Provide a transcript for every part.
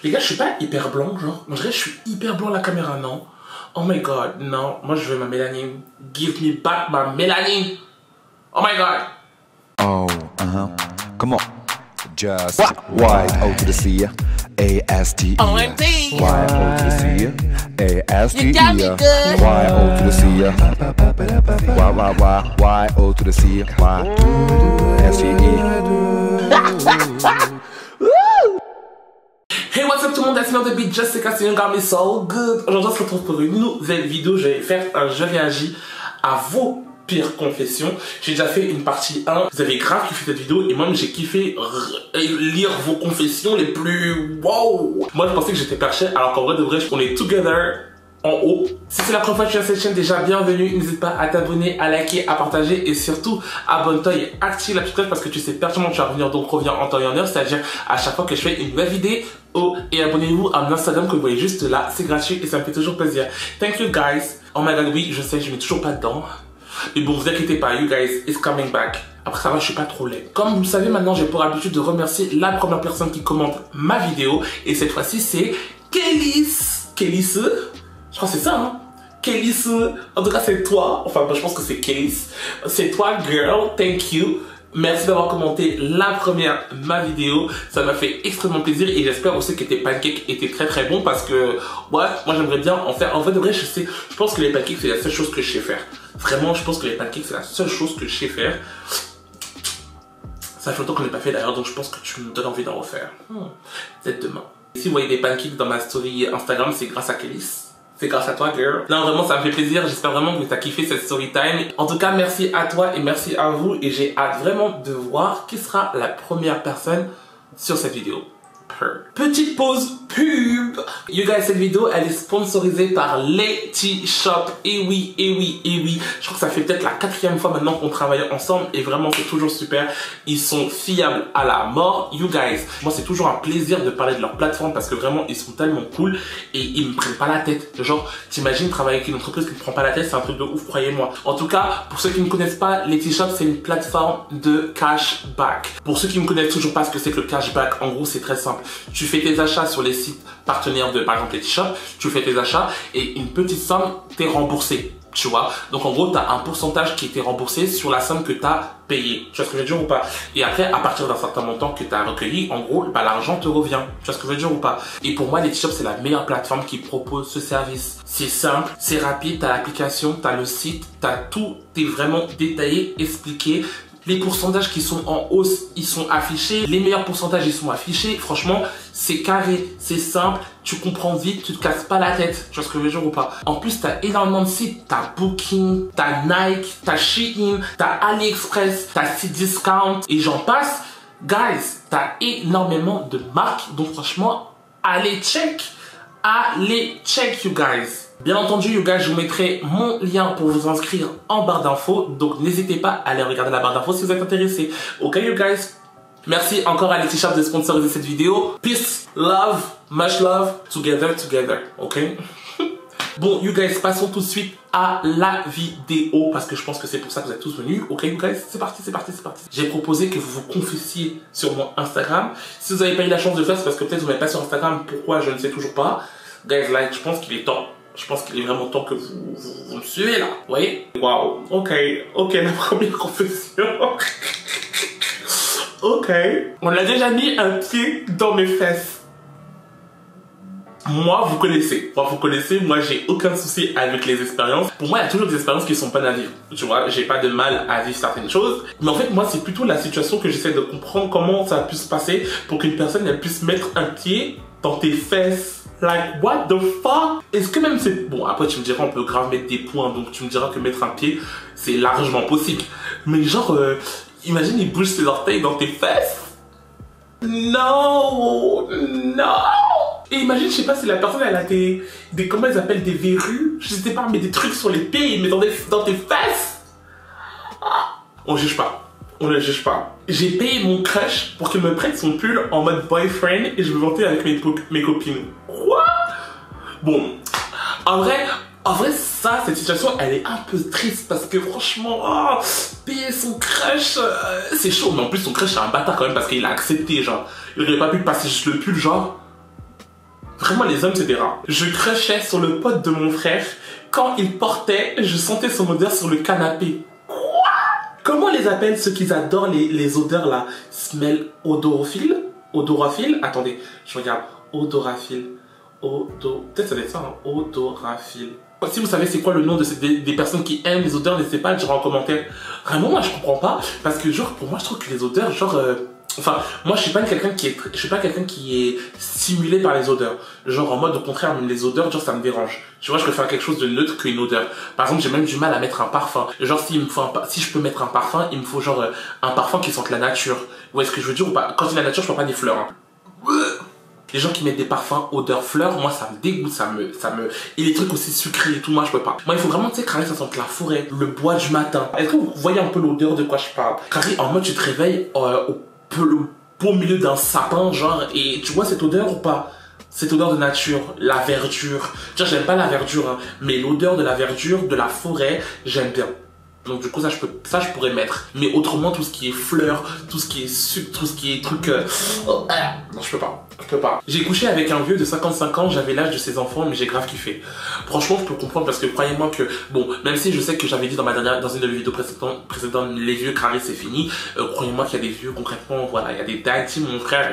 Les gars, je suis pas hyper blanc, genre. Moi, je dirais que je suis hyper blanc à la caméra, non? Oh my god, non. Moi, je veux ma mélanine. Give me back my mélanine. Oh my god. Oh, come on. Just Y-O to the C, A-S-T-E. OMG. Y-O to the C, A-S-T-E. You got me good. Y-O to the C, Y-O to the C, Y-S-T-E. Hey, what's up tout le monde, that's another beat, Jessica, c'est got me so good. Aujourd'hui, on se retrouve pour une nouvelle vidéo. Je vais faire un je réagis à vos pires confessions. J'ai déjà fait une partie 1. Vous avez grave kiffé cette vidéo et moi j'ai kiffé lire vos confessions les plus wow. Moi je pensais que j'étais perché alors qu'en vrai de vrai on est together en haut. Si c'est la première fois que tu es sur cette chaîne, déjà bienvenue. N'hésite pas à t'abonner, à liker, à partager et surtout abonne-toi et active la petite cloche parce que tu sais pertinemment que tu vas revenir, donc reviens en temps et en heure, c'est-à-dire à chaque fois que je fais une nouvelle vidéo. Et abonnez-vous à mon Instagram que vous voyez juste là, c'est gratuit et ça me fait toujours plaisir. Thank you guys. Oh my god, oui, je sais, je mets toujours pas dedans. Mais bon, vous inquiétez pas, you guys, it's coming back. Après ça va, je suis pas trop laid. Comme vous le savez maintenant, j'ai pour habitude de remercier la première personne qui commente ma vidéo. Et cette fois-ci, c'est Kélis. Kélis, je crois que c'est ça, hein. Kélis, en tout cas c'est toi. Enfin, je pense que c'est Kélis. C'est toi, girl, thank you. Merci d'avoir commenté la première ma vidéo, ça m'a fait extrêmement plaisir et j'espère aussi que tes pancakes étaient très très bons parce que ouais, moi j'aimerais bien en faire. En fait de vrai je pense que les pancakes c'est la seule chose que je sais faire. Vraiment je pense que les pancakes c'est la seule chose que je sais faire. Ça fait longtemps qu'on n'est pas fait d'ailleurs donc je pense que tu me donnes envie d'en refaire. Peut-être demain. Si vous voyez des pancakes dans ma story Instagram, c'est grâce à Kélis. C'est grâce à toi, girl. Non, vraiment, ça me fait plaisir. J'espère vraiment que tu as kiffé cette story time. En tout cas, merci à toi et merci à vous. Et j'ai hâte vraiment de voir qui sera la première personne sur cette vidéo. Petite pause pub. You guys, cette vidéo, elle est sponsorisée par Letty Shop. Et oui, et oui, et oui. Je crois que ça fait peut-être la 4e fois maintenant qu'on travaille ensemble. Et vraiment, c'est toujours super. Ils sont fiables à la mort. You guys, moi, c'est toujours un plaisir de parler de leur plateforme parce que vraiment, ils sont tellement cool. Et ils me prennent pas la tête. Genre, t'imagines travailler avec une entreprise qui ne prend pas la tête, c'est un truc de ouf, croyez-moi. En tout cas, pour ceux qui ne connaissent pas, Letty Shop, c'est une plateforme de cashback. Pour ceux qui ne connaissent toujours pas ce que c'est que le cashback, en gros, c'est très simple. Tu fais tes achats sur les sites partenaires de, par exemple, Letty Shop, tu fais tes achats et une petite somme t'est remboursée, tu vois. Donc, en gros, tu as un pourcentage qui t'est remboursé sur la somme que tu as payée. Tu vois ce que je veux dire ou pas? Et après, à partir d'un certain montant que tu as recueilli, en gros, bah, l'argent te revient. Tu vois ce que je veux dire ou pas? Et pour moi, Letty Shop, c'est la meilleure plateforme qui propose ce service. C'est simple, c'est rapide, tu as l'application, tu as le site, tu as tout, t'es vraiment détaillé, expliqué. Les pourcentages qui sont en hausse, ils sont affichés. Les meilleurs pourcentages, ils sont affichés. Franchement, c'est carré, c'est simple. Tu comprends vite, tu te casses pas la tête. Tu vois ce que je veux dire ou pas? En plus, t'as énormément de sites. T'as Booking, t'as Nike, t'as Shein, t'as AliExpress, t'as Cdiscount et j'en passe. Guys, t'as énormément de marques. Donc franchement, allez check. Allez check, you guys. Bien entendu, you guys, je vous mettrai mon lien pour vous inscrire en barre d'infos. Donc, n'hésitez pas à aller regarder la barre d'infos si vous êtes intéressés. Ok, you guys? Merci encore à Letty Shop de sponsoriser cette vidéo. Peace, love, much love, together, together. Ok? Bon, you guys, passons tout de suite à la vidéo parce que je pense que c'est pour ça que vous êtes tous venus. Ok, you guys? C'est parti, c'est parti, c'est parti. J'ai proposé que vous vous confessiez sur mon Instagram. Si vous n'avez pas eu la chance de le faire, c'est parce que peut-être vous n'êtes pas sur Instagram. Pourquoi? Je ne sais toujours pas. Guys, like, je pense qu'il est temps. Je pense qu'il est vraiment temps que vous me suivez là. Vous voyez? Waouh. Ok, la première confession. Ok. On a déjà mis un pied dans mes fesses. Moi, vous connaissez. Moi, j'ai aucun souci avec les expériences. Pour moi, il y a toujours des expériences qui sont bonnes à vivre. Tu vois, j'ai pas de mal à vivre certaines choses. Mais en fait, moi, c'est plutôt la situation que j'essaie de comprendre comment ça a pu se passer pour qu'une personne, elle puisse mettre un pied dans tes fesses. Like, what the fuck? Est-ce que même c'est... Bon, après, tu me diras, on peut grave mettre des points, donc tu me diras que mettre un pied, c'est largement possible. Mais genre, imagine, il bouge ses orteils dans tes fesses. Non. Et imagine, je sais pas si la personne, elle a des comment ils appellent, des verrues, je sais pas, mais des trucs sur les pieds, mais dans tes fesses. On juge pas. On ne juge pas. J'ai payé mon crush pour qu'il me prête son pull en mode boyfriend et je me vantais avec mes copines. Quoi? Bon, en vrai, ça, cette situation, elle est un peu triste parce que franchement, payer son crush, c'est chaud. Mais en plus, son crush, c'est un bâtard quand même parce qu'il a accepté, genre. Il aurait pas pu passer juste le pull, genre. Vraiment, les hommes, c'est des rats. Je crushais sur le pote de mon frère. Quand il portait, je sentais son odeur sur le canapé. Quoi? Comment on les appelle ceux qui adorent les odeurs là? Smell odorophile? Odoraphile? Attendez, je regarde. Odoraphile. Peut-être ça doit être ça, hein? Odoraphile. Si vous savez c'est quoi le nom de des personnes qui aiment les odeurs, n'hésitez pas à le dire en commentaire. Vraiment, moi je comprends pas. Parce que genre, pour moi, je trouve que les odeurs, genre... Enfin, moi je suis pas quelqu'un qui est stimulé par les odeurs. Genre en mode au contraire, même les odeurs, genre ça me dérange. Tu vois, je préfère quelque chose de neutre qu'une odeur. Par exemple, j'ai même du mal à mettre un parfum. Genre si je peux mettre un parfum, il me faut genre un parfum qui sente la nature. Vous voyez ce que je veux dire ou pas? Quand je dis la nature, je parle pas des fleurs. Hein. Les gens qui mettent des parfums odeur fleurs, moi ça me dégoûte, et les trucs aussi sucrés et tout, moi je peux pas. Moi il faut vraiment, tu sais, Carré, ça sente la forêt, le bois du matin. Est-ce que vous voyez un peu l'odeur de quoi je parle? Carré, en mode tu te réveilles au milieu d'un sapin, genre, et tu vois cette odeur ou pas? Cette odeur de nature, la verdure. Genre, j'aime pas la verdure, hein, mais l'odeur de la verdure, de la forêt, j'aime bien. Donc du coup, ça je pourrais mettre. Mais autrement, tout ce qui est fleurs, tout ce qui est sucre, tout ce qui est truc... non, je peux pas. J'ai couché avec un vieux de 55 ans, j'avais l'âge de ses enfants, mais j'ai grave kiffé. Franchement, je peux comprendre parce que croyez-moi que... Bon, même si je sais que j'avais dit dans une de mes vidéos précédentes, les vieux carrés, c'est fini. Croyez-moi qu'il y a des vieux, concrètement, voilà, il y a des daddy, mon frère...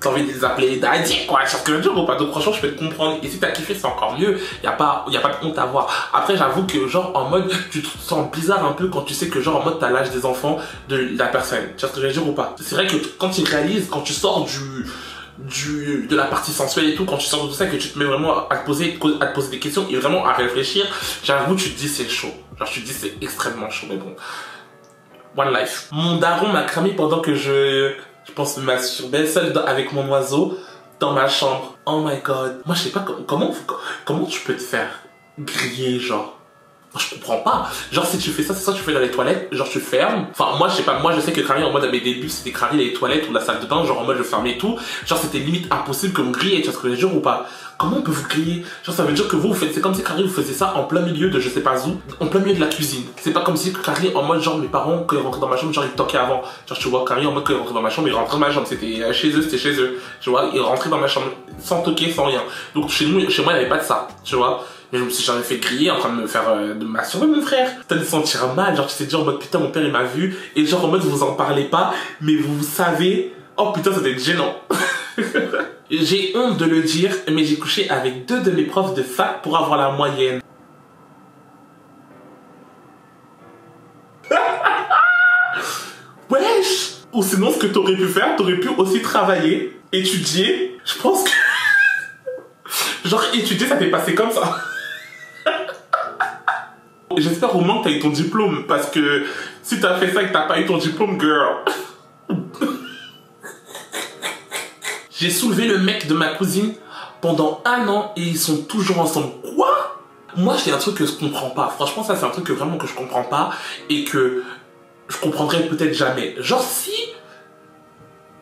T'as envie de les appeler daddy, quoi, tu vois ce que je veux dire ou pas? Donc franchement, je peux te comprendre. Et si t'as kiffé, c'est encore mieux. Y a pas de honte à avoir. Après, j'avoue que genre, en mode, tu te sens bizarre un peu quand tu sais que genre, en mode, t'as l'âge des enfants de la personne. Tu vois ce que je veux dire ou pas? C'est vrai que quand tu réalises, quand tu sors de la partie sensuelle et tout, quand tu sors de tout ça, que tu te mets vraiment à te poser des questions et vraiment à réfléchir, j'avoue, tu te dis c'est chaud. Genre, tu te dis c'est extrêmement chaud, mais bon. One life. Mon daron m'a cramé pendant que je pense me masturber seul avec mon oiseau dans ma chambre. Oh my god. Moi, je sais pas comment tu peux te faire griller, genre. Je comprends pas. Genre, si tu fais ça, c'est ça que tu fais dans les toilettes. Genre, tu fermes. Enfin, moi, je sais pas. Moi, je sais que Carré, en mode, à mes débuts, c'était Carré les toilettes ou la salle de bain. Genre, en mode, je fermais tout. Genre, c'était limite impossible que me griller. Tu vois ce que je veux dire ou pas? Comment on peut vous griller? Genre, ça veut dire que vous faites, c'est comme si Carré, vous faisiez ça en plein milieu de je sais pas où, en plein milieu de la cuisine. C'est pas comme si Carré, en mode, genre, mes parents, quand ils rentraient dans ma chambre, genre, ils toquaient avant. Genre, tu vois, Carré, en mode, quand ils rentraient dans ma chambre, ils rentraient dans ma chambre. C'était chez eux. Tu vois, ils rentraient dans ma chambre sans toquer, sans rien. Donc, chez moi, il n'y avait pas de ça. Tu vois? Mais je me suis jamais fait griller en train de me faire de masturber, mon frère. T'as dû sentir mal, genre tu t'es dit en mode putain mon père il m'a vu, et genre en mode vous en parlez pas, mais vous savez, oh putain ça doit être gênant. J'ai honte de le dire, mais j'ai couché avec 2 de mes profs de fac pour avoir la moyenne. Wesh! Ou sinon ce que t'aurais pu faire, t'aurais pu aussi travailler, étudier, je pense que... Genre étudier ça t'est passé comme ça. J'espère au moins que t'as eu ton diplôme, parce que si t'as fait ça et que t'as pas eu ton diplôme, girl. J'ai soulevé le mec de ma cousine pendant 1 an et ils sont toujours ensemble. Quoi? Moi, c'est un truc que je comprends pas. Franchement, ça, c'est un truc que vraiment que je comprends pas et que je comprendrai peut-être jamais. Genre, si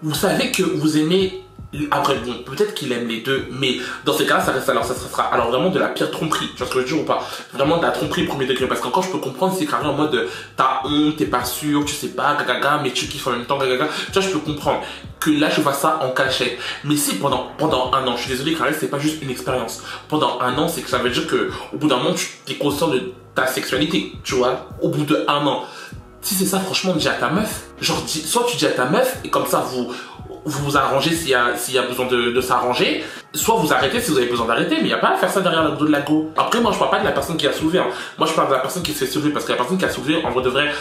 vous savez que vous aimez... Après, bon, peut-être qu'il aime les deux, mais dans ces cas-là, ça sera alors vraiment de la pire tromperie. Tu vois ce que je veux dire ou pas? Vraiment de la tromperie premier degré. Parce qu'encore, je peux comprendre, c'est carrément en mode t'as honte, t'es pas sûr, tu sais pas, gaga, mais tu kiffes en même temps, gaga. Tu vois, je peux comprendre que là, je vois ça en cachette. Mais si pendant 1 an, je suis désolé, carrément, c'est pas juste une expérience. Pendant 1 an, c'est que ça veut dire que au bout d'un moment, tu es conscient de ta sexualité, tu vois, au bout de 1 an. Si c'est ça, franchement, dis à ta meuf. Genre, soit tu dis à ta meuf, et comme ça, vous arrangez s'il y a besoin de s'arranger, soit vous arrêtez si vous avez besoin d'arrêter, mais il n'y a pas à faire ça derrière le dos de la go. Après, moi je parle pas de la personne qui a soulevé, hein. Moi je parle de la personne qui se fait soulever, parce que la personne qui a soulevé, en vrai de vrai,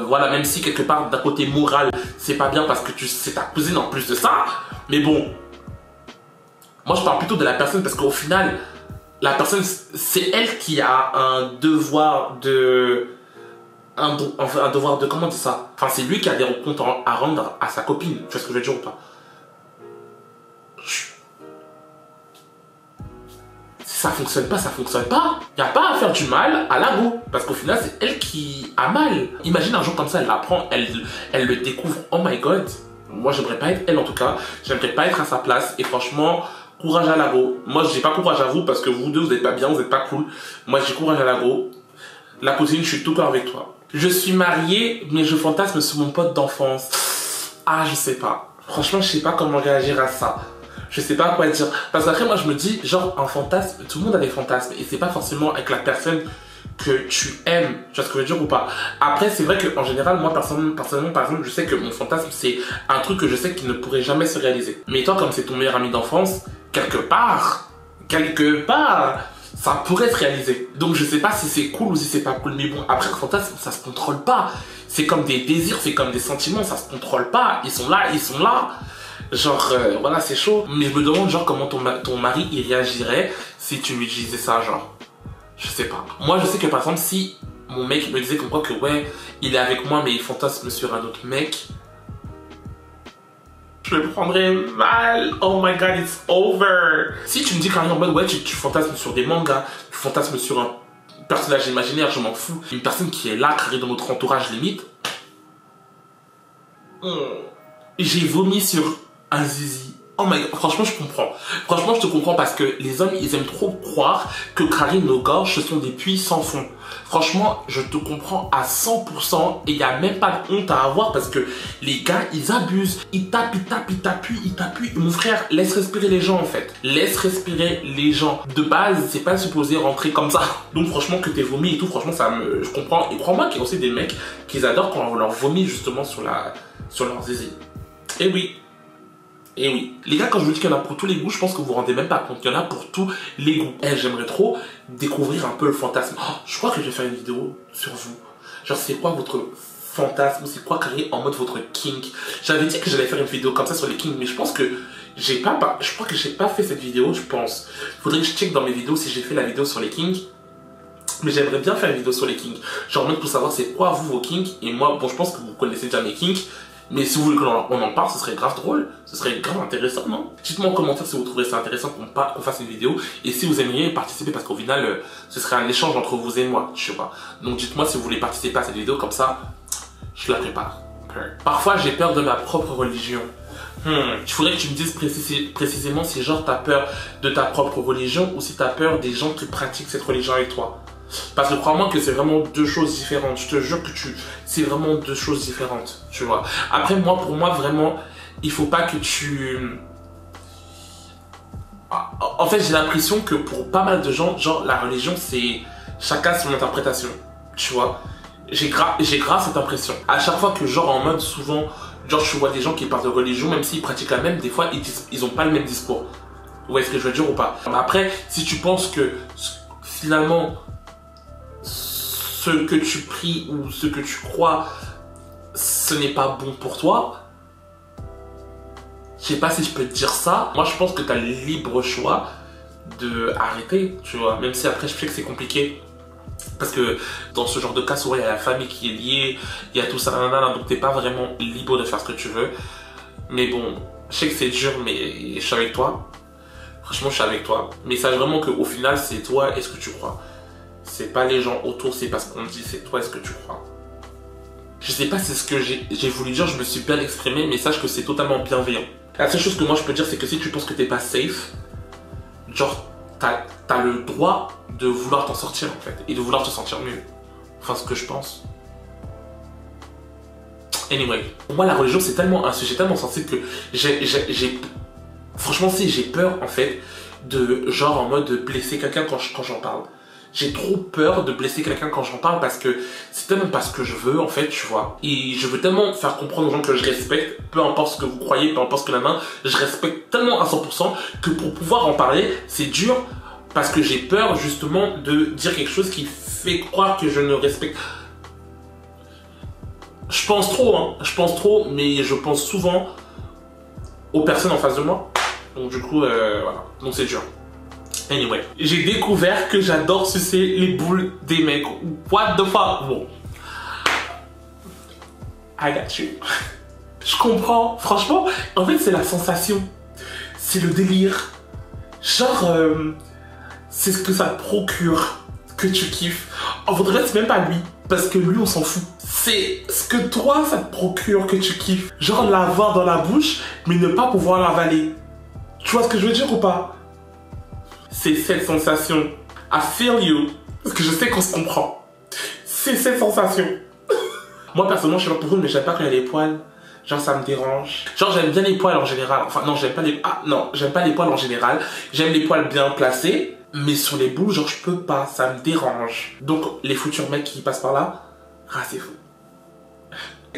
voilà, même si quelque part d'un côté moral, c'est pas bien parce que c'est ta cousine en plus de ça, mais bon, moi je parle plutôt de la personne parce qu'au final, la personne, c'est elle qui a un devoir de... un devoir de... comment on dit ça? Enfin, c'est lui qui a des comptes à rendre à sa copine. Tu vois ce que je veux dire ou pas? Si ça fonctionne pas, ça fonctionne pas. Y a pas à faire du mal à la go. Parce qu'au final, c'est elle qui a mal. Imagine un jour comme ça, elle l'apprend, elle le découvre. Oh my god. Moi, j'aimerais pas être elle en tout cas. J'aimerais pas être à sa place. Et franchement... courage à la go. Moi, j'ai pas courage à vous parce que vous deux, vous êtes pas bien, vous êtes pas cool. Moi, j'ai courage à la go. La cousine, je suis tout cœur avec toi. Je suis mariée, mais je fantasme sur mon pote d'enfance. Ah, je sais pas. Franchement, je sais pas comment réagir à ça. Je sais pas quoi dire. Parce qu'après, moi, je me dis, genre, un fantasme, tout le monde a des fantasmes. Et c'est pas forcément avec la personne que tu aimes. Tu vois ce que je veux dire ou pas? Après, c'est vrai qu'en général, moi, personnellement, par exemple, je sais que mon fantasme, c'est un truc que je sais qu'il ne pourrait jamais se réaliser. Mais toi, comme c'est ton meilleur ami d'enfance, quelque part, ça pourrait se réaliser. Donc, je sais pas si c'est cool ou si c'est pas cool. Mais bon, après, le fantasme, ça se contrôle pas. C'est comme des désirs, c'est comme des sentiments, ça se contrôle pas. Ils sont là. Genre, voilà, c'est chaud. Mais je me demande, genre, comment ton mari, il réagirait si tu lui disais ça, genre. Je sais pas. Moi, je sais que, par exemple, si mon mec me disait comme quoi que, ouais, il est avec moi, mais il fantasme sur un autre mec, je le prendrais mal. Oh my god, it's over. Si tu me dis carrément en mode, ouais, tu fantasmes sur des mangas, tu fantasmes sur un personnage imaginaire, je m'en fous. Une personne qui est là, carré dans notre entourage limite. J'ai vomi sur un zizi. Oh my god, franchement, je comprends. Franchement, je te comprends parce que les hommes, ils aiment trop croire que carré nos gorges, ce sont des puits sans fond. Franchement, je te comprends à 100% et il n'y a même pas de honte à avoir parce que les gars, ils abusent. Ils tapent, ils t'appuient. Mon frère, laisse respirer les gens en fait. Laisse respirer les gens. De base, c'est pas supposé rentrer comme ça. Donc franchement, que t'aies vomi et tout, franchement, je comprends. Et crois-moi qu'il y a aussi des mecs qui adorent quand on leur vomit justement sur leur zizi. Et oui. Et oui, les gars, quand je vous dis qu'il y en a pour tous les goûts, je pense que vous vous rendez même pas compte qu'il y en a pour tous les goûts. Et j'aimerais trop découvrir un peu le fantasme. Oh, je crois que je vais faire une vidéo sur vous. Genre, c'est quoi votre fantasme? C'est quoi carré en mode votre kink? J'avais dit que j'allais faire une vidéo comme ça sur les kinks, mais je pense que je crois que j'ai pas fait cette vidéo, je pense. Faudrait que je check dans mes vidéos si j'ai fait la vidéo sur les kinks. Mais j'aimerais bien faire une vidéo sur les kinks. Genre, même pour savoir c'est quoi vous vos kinks. Et moi, bon, je pense que vous connaissez déjà mes kinks. Mais si vous voulez qu'on en parle, ce serait grave drôle, ce serait grave intéressant, non? Dites-moi en commentaire si vous trouvez ça intéressant qu'on fasse une vidéo et si vous aimeriez participer parce qu'au final, ce serait un échange entre vous et moi, je sais pas. Donc dites-moi si vous voulez participer à cette vidéo, comme ça, je la prépare. Parfois, j'ai peur de ma propre religion. Il faudrait que tu me dises précisément si genre t'as peur de ta propre religion ou si t'as peur des gens qui pratiquent cette religion avec toi. Parce que crois-moi que c'est vraiment deux choses différentes. Je te jure que c'est vraiment deux choses différentes, tu vois. Après, pour moi, vraiment, il faut pas que tu... En fait, j'ai l'impression que pour pas mal de gens, genre, la religion, c'est chacun son interprétation, tu vois. J'ai grave cette impression. À chaque fois que, genre, en mode, souvent, genre, je vois des gens qui parlent de religion, même s'ils pratiquent la même, des fois, ils ont pas le même discours. Vous voyez ce que je veux dire ou pas? Après, si tu penses que, finalement... ce que tu pries ou ce que tu crois, ce n'est pas bon pour toi. Je sais pas si je peux te dire ça. Moi, je pense que tu as le libre choix de arrêter, tu vois. Même si après, je sais que c'est compliqué. Parce que dans ce genre de cas, souvent, il y a la famille qui est liée, il y a tout ça, donc t'es pas vraiment libre de faire ce que tu veux. Mais bon, je sais que c'est dur, mais je suis avec toi. Franchement, je suis avec toi. Mais sache vraiment qu'au final, c'est toi et ce que tu crois. C'est pas les gens autour, c'est parce qu'on dit, c'est toi, est-ce que tu crois? Je sais pas si c'est ce que j'ai voulu dire, je me suis bien exprimé, mais sache que c'est totalement bienveillant. La seule chose que moi je peux dire, c'est que si tu penses que t'es pas safe, genre, t'as le droit de vouloir t'en sortir en fait, et de vouloir te sentir mieux. Enfin, ce que je pense. Anyway, pour moi la religion c'est tellement un sujet tellement sensible que franchement si j'ai peur en fait de genre en mode de blesser quelqu'un quand j'en parle. J'ai trop peur de blesser quelqu'un quand j'en parle parce que c'est tellement pas ce que je veux en fait, tu vois. Et je veux tellement faire comprendre aux gens que je respecte, peu importe ce que vous croyez, peu importe ce que la main, je respecte tellement à 100% que pour pouvoir en parler, c'est dur parce que j'ai peur justement de dire quelque chose qui fait croire que je ne respecte. Je pense trop, mais je pense souvent aux personnes en face de moi. Donc du coup, voilà, donc c'est dur. Anyway, j'ai découvert que j'adore sucer les boules des mecs. What the fuck? Bon. I got you. Je comprends. Franchement, en fait, c'est la sensation. C'est le délire. Genre, c'est ce que ça te procure que tu kiffes. En vrai, c'est même pas lui. Parce que lui, on s'en fout. C'est ce que toi, ça te procure que tu kiffes. Genre, l'avoir dans la bouche, mais ne pas pouvoir l'avaler. Tu vois ce que je veux dire ou pas? C'est cette sensation. I feel you. Parce que je sais qu'on se comprend. C'est cette sensation. Moi, personnellement, je sais pas pour vous, mais j'aime pas quand il y a les poils. Genre ça me dérange. Genre j'aime bien les poils en général. Enfin non, j'aime pas les... Ah non, j'aime pas les poils en général. J'aime les poils bien placés. Mais sur les boules, genre je peux pas, ça me dérange. Donc les futurs mecs qui passent par là, rasez-vous.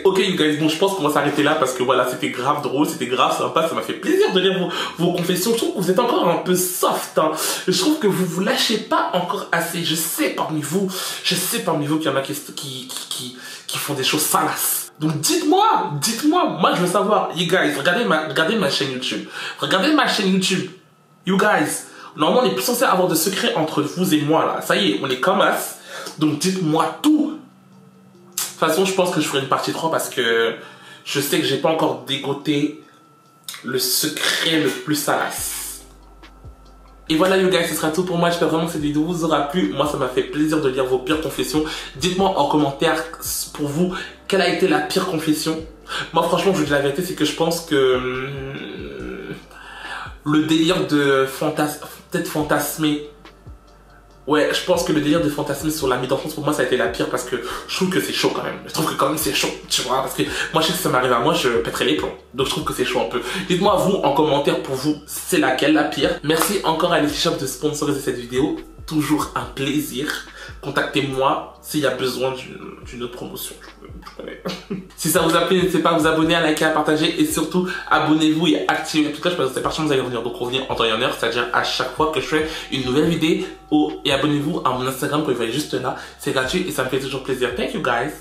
Ok you guys, bon je pense qu'on va s'arrêter là parce que voilà, c'était grave drôle, c'était grave sympa, ça m'a fait plaisir de lire vos confessions. Je trouve que vous êtes encore un peu soft, hein. Je trouve que vous vous lâchez pas encore assez. Je sais parmi vous qu'il y en a qui font des choses salaces. Donc dites-moi, moi je veux savoir. You guys, regardez ma chaîne YouTube. Regardez ma chaîne YouTube. You guys, normalement on est plus censé avoir de secrets entre vous et moi là. Ça y est, on est comme as. Donc dites-moi tout. De toute façon, je pense que je ferai une partie 3 parce que je sais que j'ai pas encore dégoté le secret le plus salace. Et voilà, you guys, ce sera tout pour moi. J'espère vraiment que cette vidéo vous aura plu. Moi, ça m'a fait plaisir de lire vos pires confessions. Dites-moi en commentaire pour vous, quelle a été la pire confession. Moi, franchement, je vous dis la vérité, c'est que je pense que le délire de peut-être fantasmer. Ouais, je pense que le délire de fantasmer sur la mise d'enfance, pour moi, ça a été la pire parce que je trouve que c'est chaud quand même. Je trouve que quand même c'est chaud, tu vois, parce que moi, je sais que si ça m'arrive à moi, je pèterais les plombs. Donc, je trouve que c'est chaud un peu. Dites-moi, vous, en commentaire, pour vous, c'est laquelle, la pire. Merci encore à Lexi Shop de sponsoriser cette vidéo. Toujours un plaisir. Contactez-moi s'il y a besoin d'une autre promotion. Je connais. Si ça vous a plu, n'hésitez pas à vous abonner, à liker, à partager et surtout abonnez-vous et activez la petite cloche parce que c'est pas sûr que vous allez revenir. Donc revenir en temps et en heure, c'est-à-dire à chaque fois que je fais une nouvelle vidéo. Et abonnez-vous à mon Instagram que vous voyez juste là. C'est gratuit et ça me fait toujours plaisir. Thank you guys.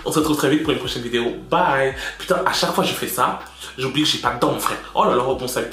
On se retrouve très vite pour une prochaine vidéo. Bye. Putain, à chaque fois que je fais ça, j'oublie que j'ai pas de dents, mon frère. Oh là là, bon salut.